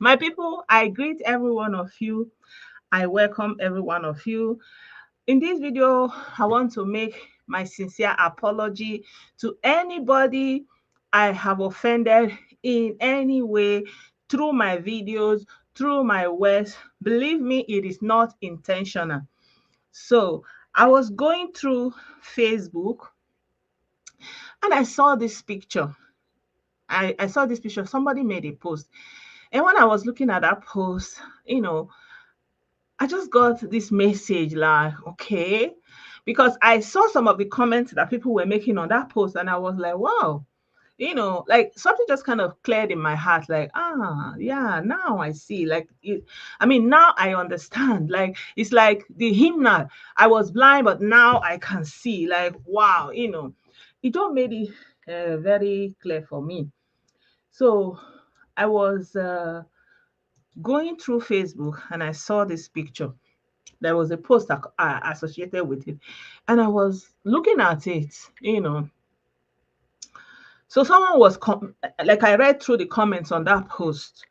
My people, I greet every one of you. I welcome every one of you. In this video, I want to make my sincere apology to anybody I have offended in any way through my videos, through my words. Believe me, it is not intentional. So, I was going through Facebook and I saw this picture. I saw this picture. Somebody made a post. And when I was looking at that post, I just got this message like, okay, because I saw some of the comments that people were making on that post, and I was like, wow, like something just kind of cleared in my heart, like, yeah, now I see, now I understand. Like, it's like the hymnal, I was blind, but now I can see, like, wow, it all made it very clear for me. So I was going through Facebook and I saw this picture. There was a post associated with it, and I was looking at it. So someone was like, I read through the comments on that post,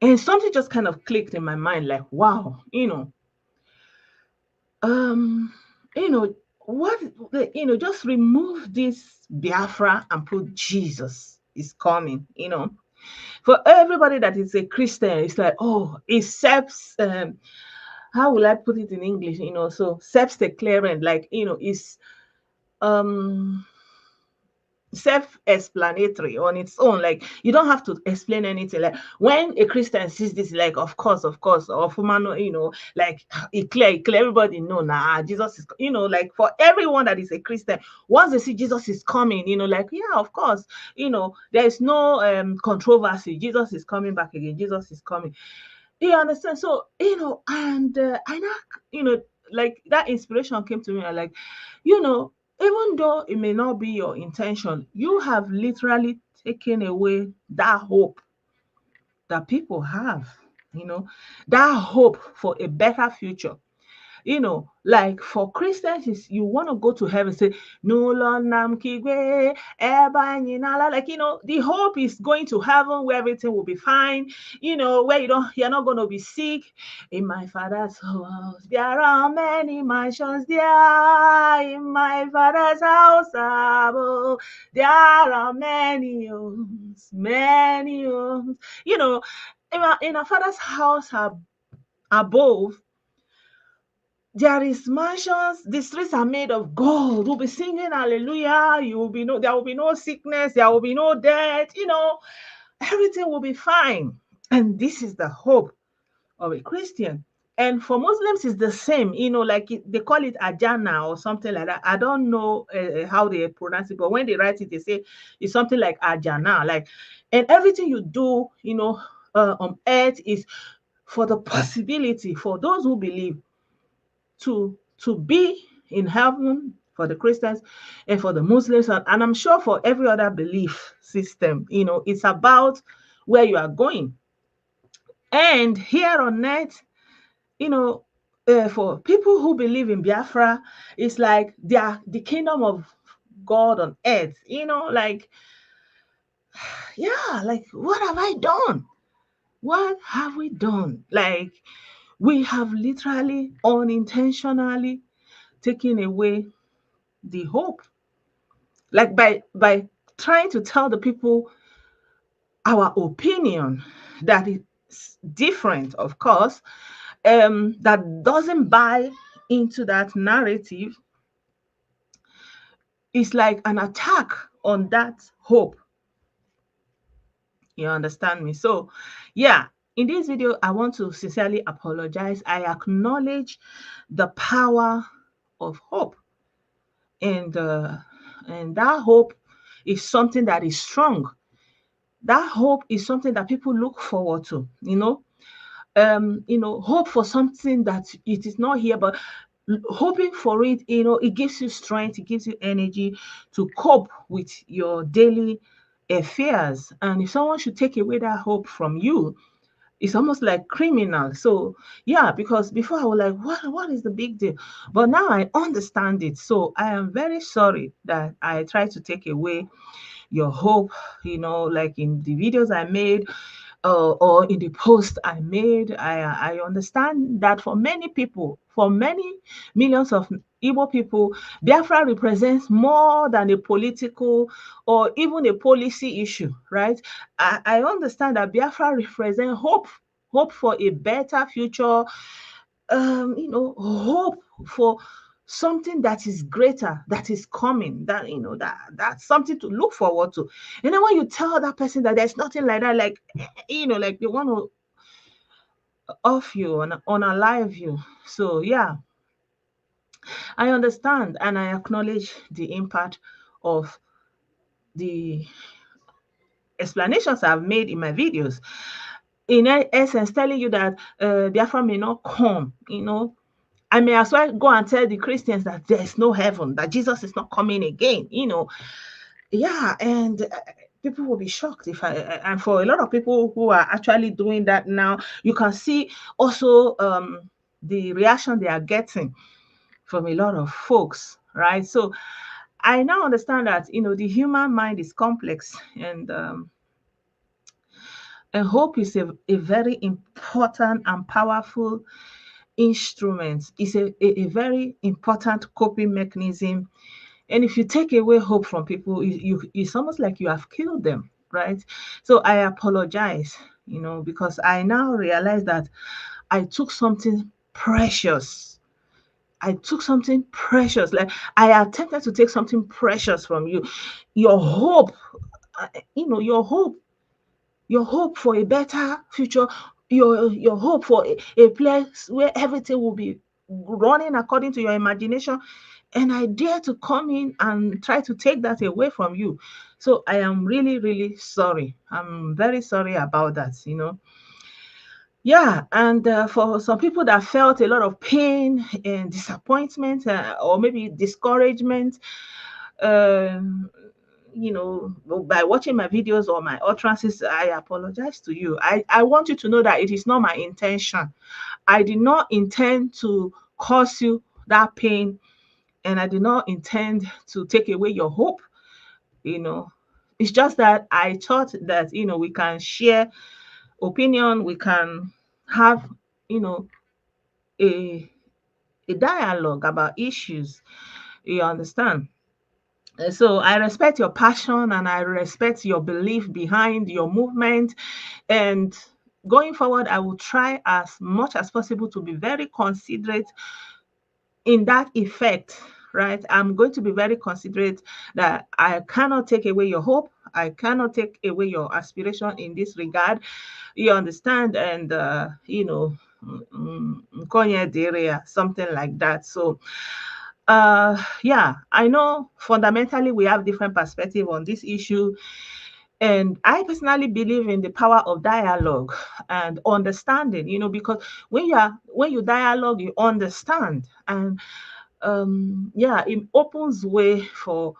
and something just kind of clicked in my mind, like, wow, um, you know, what, just remove this Biafra and put Jesus is coming. For everybody that is a Christian, it's like, oh, it accepts how will I put it in English? So self-declaring, like, is um self-explanatory on its own. Like, you don't have to explain anything. Like, when a Christian sees this, like, of course, or like, it clear, everybody know now, Jesus is, like, for everyone that is a Christian, once they see Jesus is coming, like, yeah, of course, there is no controversy. Jesus is coming back again. Jesus is coming. You understand? So, and I know, like, that inspiration came to me. I like, you know, even though it may not be your intention, you have literally taken away that hope that people have, you know, that hope for a better future. Like, for Christians, is you want to go to heaven, say, no Lord Nam Kigwe, like, the hope is going to heaven where everything will be fine, where you're not going to be sick. In my father's house, there are many mansions there. In my father's house, there are many homes, many homes. In our father's house above, there is mansions, the streets are made of gold. We'll be singing hallelujah. There will be no sickness, there will be no death, everything will be fine. And this is the hope of a Christian. And for Muslims, it's the same, like they call it Ajana or something like that. I don't know how they pronounce it, but when they write it, they say it's something like Ajana. Like, and everything you do, on earth is for the possibility for those who believe to be in heaven, for the Christians and for the Muslims, and I'm sure for every other belief system. It's about where you are going. And here on earth, you know, for people who believe in Biafra, it's like they are the kingdom of God on earth. Like, yeah, like, what have I done? What have we done? Like, we have literally unintentionally taken away the hope, like, by trying to tell the people our opinion that is different, of course, that doesn't buy into that narrative. Is like an attack on that hope. You understand me? So, yeah, in this video, I want to sincerely apologize. I acknowledge the power of hope, and that hope is something that is strong. That hope is something that people look forward to. Hope for something that it is not here, but hoping for it, it gives you strength, it gives you energy to cope with your daily affairs. And if someone should take away that hope from you, it's almost like criminal. So, yeah, because before I was like, what is the big deal? But now I understand it. So I am very sorry that I tried to take away your hope, like in the videos I made. or in the post I made. I understand that for many people, for many millions of Igbo people, Biafra represents more than a political or even a policy issue, right? I understand that Biafra represents hope for a better future, hope for something that is greater, that is coming, that that's something to look forward to. And then when you tell that person that there's nothing like that, like like they want to off you and unalive you. So yeah, I understand and I acknowledge the impact of the explanations I've made in my videos. In essence, telling you that Biafra may not come, I may as well go and tell the Christians that there's no heaven, that Jesus is not coming again. Yeah, and people will be shocked if and for a lot of people who are actually doing that now, you can see also the reaction they are getting from a lot of folks, right? So I now understand that, the human mind is complex, and hope is a very important and powerful instrument. It's a very important coping mechanism. And if you take away hope from people, it's almost like you have killed them, right? So I apologize, because I now realize that I took something precious. I took something precious. Like I attempted to take something precious from you. Your hope, your hope for a better future, your hope for a place where everything will be running according to your imagination, and I dare to come in and try to take that away from you. So I am really, really sorry. I'm very sorry about that. Yeah, and for some people that felt a lot of pain and disappointment, or maybe discouragement, um, by watching my videos or my utterances, I apologize to you. I want you to know that it is not my intention. I did not intend to cause you that pain, and I did not intend to take away your hope. You know, it's just that I thought that, we can share opinion, we can have, you know, a, a dialogue about issues. You understand? So I respect your passion and I respect your belief behind your movement. And going forward, I will try as much as possible to be very considerate in that effect, right? I'm going to be very considerate that I cannot take away your hope. I cannot take away your aspiration in this regard. You understand? And, Nkonye Derea, something like that. So, yeah, I know fundamentally we have different perspective on this issue, and I personally believe in the power of dialogue and understanding, because when you dialogue, you understand. And yeah, it opens way for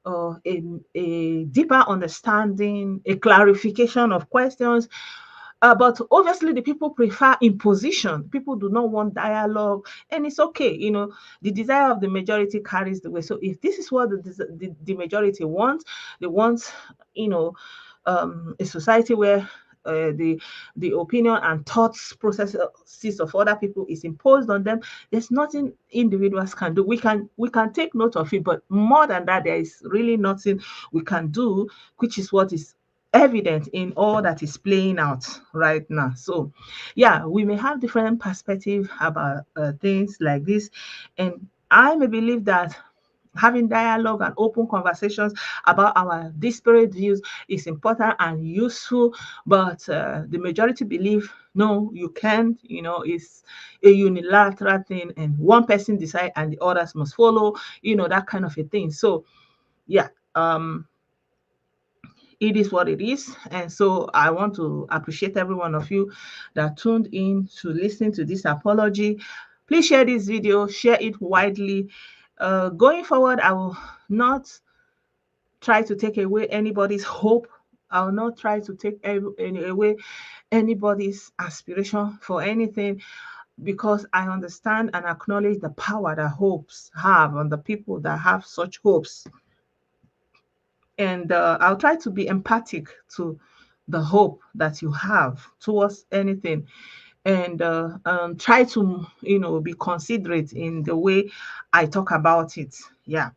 a deeper understanding, a clarification of questions. But obviously, the people prefer imposition. People do not want dialogue, and it's okay. The desire of the majority carries the way. So if this is what the majority wants, they want, you know, a society where the opinion and thoughts processes of other people is imposed on them. There's nothing individuals can do. We can take note of it, but more than that, there is really nothing we can do, which is what is evident in all that is playing out right now. So yeah, we may have different perspective about things like this, and I may believe that having dialogue and open conversations about our disparate views is important and useful, but the majority believe no, you can't. It's a unilateral thing, and one person decide and the others must follow. That kind of a thing. So yeah, it is what it is. And so I want to appreciate every one of you that tuned in to listen to this apology. Please share this video, share it widely. Going forward, I will not try to take away anybody's hope. I will not try to take away anybody's aspiration for anything, because I understand and acknowledge the power that hopes have on the people that have such hopes. And I'll try to be empathic to the hope that you have towards anything, and try to, be considerate in the way I talk about it. Yeah.